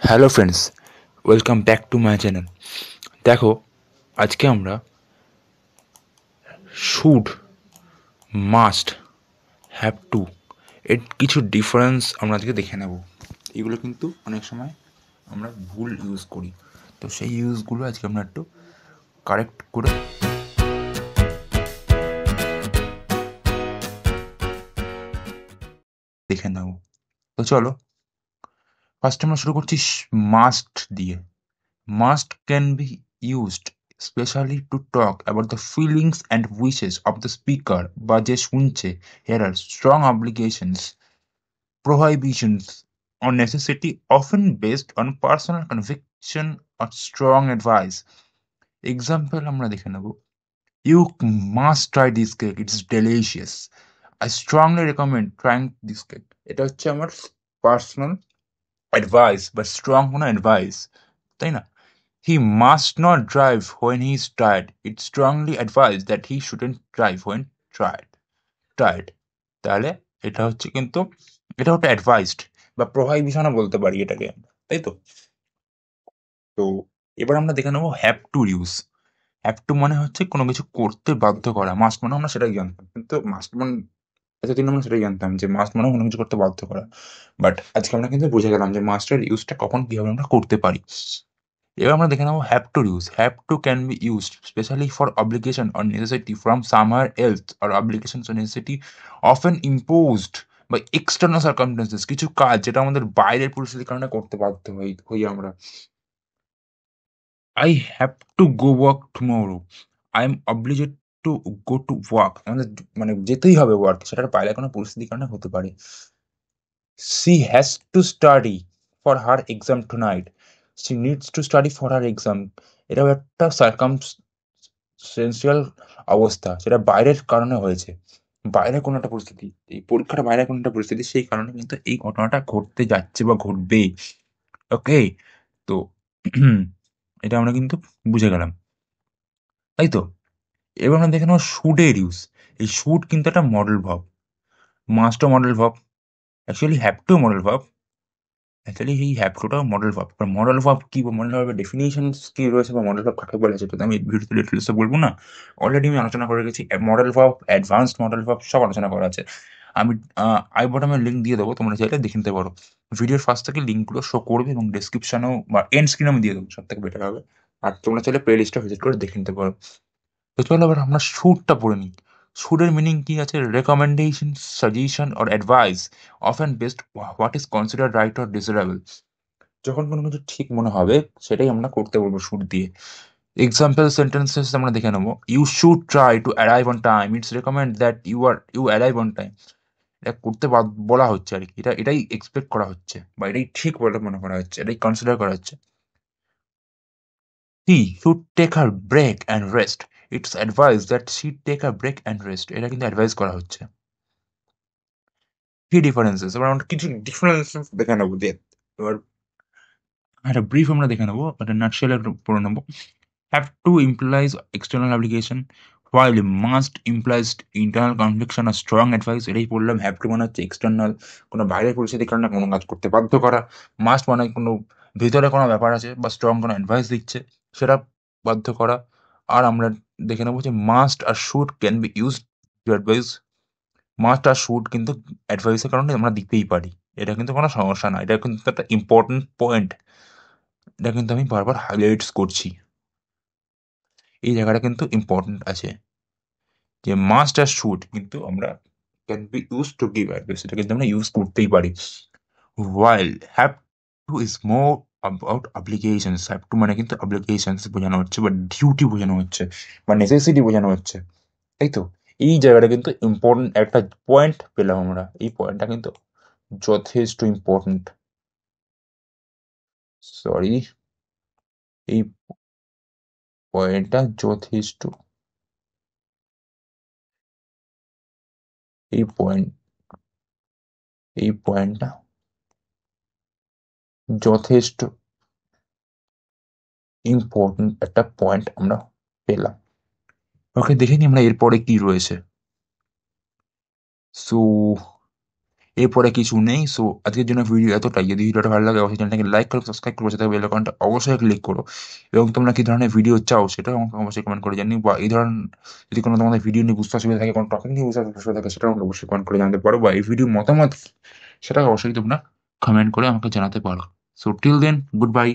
Hello friends, welcome back to my channel. দেখো, আজকে আমরা শুড, মাস্ট, হ্যাভ টু এর কিছু ডিফারেন্স আমরা আজকে দেখে নেব। এগুলো কিন্তু অনেক সময় আমরা ভুল ইউজ করি, তো সেই ইউজগুলো আজকে আমরা একটু কারেক্ট করে দেখে নেব। তো চলো, ফার্স্ট আমরা শুরু করছি মাস্ট দিয়ে। Must can be used especially to talk about the feelings and wishes of the speaker বা যে শুনছে। Here are strong obligations, prohibitions, or necessity often based on personal conviction or strong advice. Example আমরা দেখে নেব। You must try this cake, it's delicious. I strongly recommend trying this cake. এটা হচ্ছে আমার personal advice বা strong কোনো advice, তাই না? He must not drive when he is tired. It's strongly advised that he shouldn't drive when tired. তাহলে এটা হচ্ছে কিন্তু এটা হচ্ছে অ্যাডভাইসড বা প্রোহাইবিশনও বলতে পারি এটাকে আমরা, তাই তো? তো এবার আমরা দেখে নেবো have to use. Have to মানে হচ্ছে কোনো কিছু করতে বাধ্য করা। মাস্ট মানে আমরা সেটাই জানতাম, কিন্তু মাস্ট মানে এতদিন আমরা সেটাই জানতাম যে মাস্ট মানে কোনো কিছু করতে বাধ্য করা। বাট আজকে আমরা কিন্তু বুঝে গেলাম যে মাস্টের ইউজটা কখন কিভাবে আমরা করতে পারি। এবার আমরা দেখে নেবো have to use. Have to can be used specially for obligation or necessity from somewhere else or obligation or necessity often imposed by external circumstances. কিছু কাজ যেটা আমাদের বাইরের পরিস্থিতির কারণে করতে বাধ্য হই আমরা। I have to go work tomorrow, I am obliged to go to work. আমাদের মানে যেতেই হবে ওয়ার্ক, সেটার বাইরে কোনো পরিস্থিতির কারণে হতে পারে। She has to study for her exam tonight. She needs to study for her exam. এটাও একটা সার্কামস্টেন্সিয়াল অবস্থা, সেটা বাইরের কারণে হয়েছে। বাইরে কোনো একটা পরিস্থিতি, এই পরীক্ষাটা বাইরে কোনো একটা পরিস্থিতি, সেই কারণে কিন্তু এই ঘটনাটা ঘটতে যাচ্ছে বা ঘটবে। ওকে, তো এটা আমরা কিন্তু বুঝে গেলাম, তাই তো? এবার আমরা দেখে নেবো শুডের ইউজ। এই শুড কিন্তু একটা মডেল ভাব, মাস্টও মডেল ভাব, অ্যাকচুয়ালি হ্যাভ টু মডেল ভাব। অ্যাকচুয়ালি এই হ্যাপটোটাও মডেল ভাব। এবার মডেল ভাব কি বা মডেল ভাবের ডেফিনিশনস কি রয়েছে বা মডেল ভাব কাকে বলে সেটা তো আমি ভিডিওতে ডিটেলসে বলবো না। অলরেডি আমি আলোচনা করে গেছি। মডেল ভাব, অ্যাডভান্সড মডেল ভাব সব আলোচনা করা আছে। আমি আই বটমে লিঙ্ক দিয়ে দেবো, তোমরা চাইলে দেখে নিতে পারো। ভিডিওর ফার্স্ট থেকে লিঙ্কগুলো শো করবে এবং ডেসক্রিপশনেও বা এন্ড স্ক্রিনে আমি দিয়ে দেবো, সব থেকে বেটার হবে। আর তোমরা চাইলে প্লে লিস্টটা ভিজিট করে দেখে নিতে পারো। তো চলো এবার আমরা শুটটা পড়ে নিই। শুডের মিনিং কি আছে? Recommendation, suggestion or advice often best what is consider right or desirable. যখন কোনো কিছু ঠিক মনে হবে সেটাই আমরা করতে বলবো শুড দিয়ে। এক্সাম্পল সেন্টেন্সেস আমরা দেখে নেবো। You should try to arrive on time, it's recommend that you arrive on time. এটা করতে বলা হচ্ছে আর কি, এটাই এক্সপেক্ট করা হচ্ছে বা এটাই ঠিক বলে মনে করা হচ্ছে, এটাই কনসিডার করা হচ্ছে। He should take her break and rest, it's advice that she take a break and rest. এটা কিন্তু অ্যাডভাইস করা হচ্ছে। কি ডিফারেন্সেস, এবার আমরা কিছু ডিফারেন্সেস দেখে নেবো যে এবার একটা ব্রিফ আমরা দেখে নেবো, একটা নাটশেল পড়ে নেবো। Have two implies external obligation while must implies internal conviction or strong advice। এটাই বললাম, হ্যাভ টু মানে হচ্ছে এক্সটার্নাল, কোনো বাইরের পরিস্থিতির কারণে কোনো কাজ করতে বাধ্য করা। মাস্ট মানে কোনো ভিতরে কোনো ব্যাপার আছে বা স্ট্রং কোনো অ্যাডভাইস দিচ্ছে, সেটা বাধ্য করা। আর আমরা দেখে নেবো যে must or should can be use to advice. Must or should কিন্তু অ্যাডভাইসের কারণে আমরা দিতেই পারি, এটা কিন্তু কোনো সমস্যা না, এটা কিন্তু একটা ইম্পর্টেন্ট পয়েন্ট। এটা কিন্তু আমি বারবার হাইলাইটস করছি, এই জায়গাটা কিন্তু ইম্পর্টেন্ট আছে যে মাস্ট আর শুড কিন্তু আমরা can be use to give advice, সেটা কিন্তু আমরা ইউজ করতেই পারি। While have to is more about obligations. Have to মানে কিন্তু অব্লিগেশনস বোঝানো হচ্ছে বা ডিউটি বোঝানো হচ্ছে বা নেসেসিটি বোঝানো হচ্ছে, তাই তো? এই জায়গাটা কিন্তু ইম্পর্টেন্ট একটা পয়েন্ট পেলাম আমরা, এই পয়েন্টটা কিন্তু যথেষ্ট ইম্পর্টেন্ট। সরি, এই পয়েন্টটা যথেষ্ট, এই পয়েন্ট এই পয়েন্টটা যথেষ্ট ইম্পর্টেন্ট একটা পয়েন্ট আমরা পেলাম। ওকে, দেখে নিই আমরা এরপরে কি রয়েছে। সো এরপরে কিছু নেই। সো আজকের জন্য ভিডিও এতটাই। যদি ভিডিওটা ভালো লাগে অবশ্যই চ্যানেলটাকে লাইক করো, সাবস্ক্রাইব করো, সাথে বেল আইকনটা অবশ্যই ক্লিক করো এবং তোমরা কি ধরনের ভিডিও চাও সেটাও আমাকে অবশ্যই কমেন্ট করে জানিও, বা এই ধরনের যদি কোনো তোমাদের ভিডিও নিয়ে বুঝতে অসুবিধা থাকে, কোনো টপিক নিয়ে বুঝতে অসুবিধা থাকে, সেটাও আমাকে অবশ্যই কমেন্ট করে জানাতে পারো, বা এই ভিডিওর মতামত সেটাও অবশ্যই তোমরা কমেন্ট করে আমাকে জানাতে পারো। So till then, good by.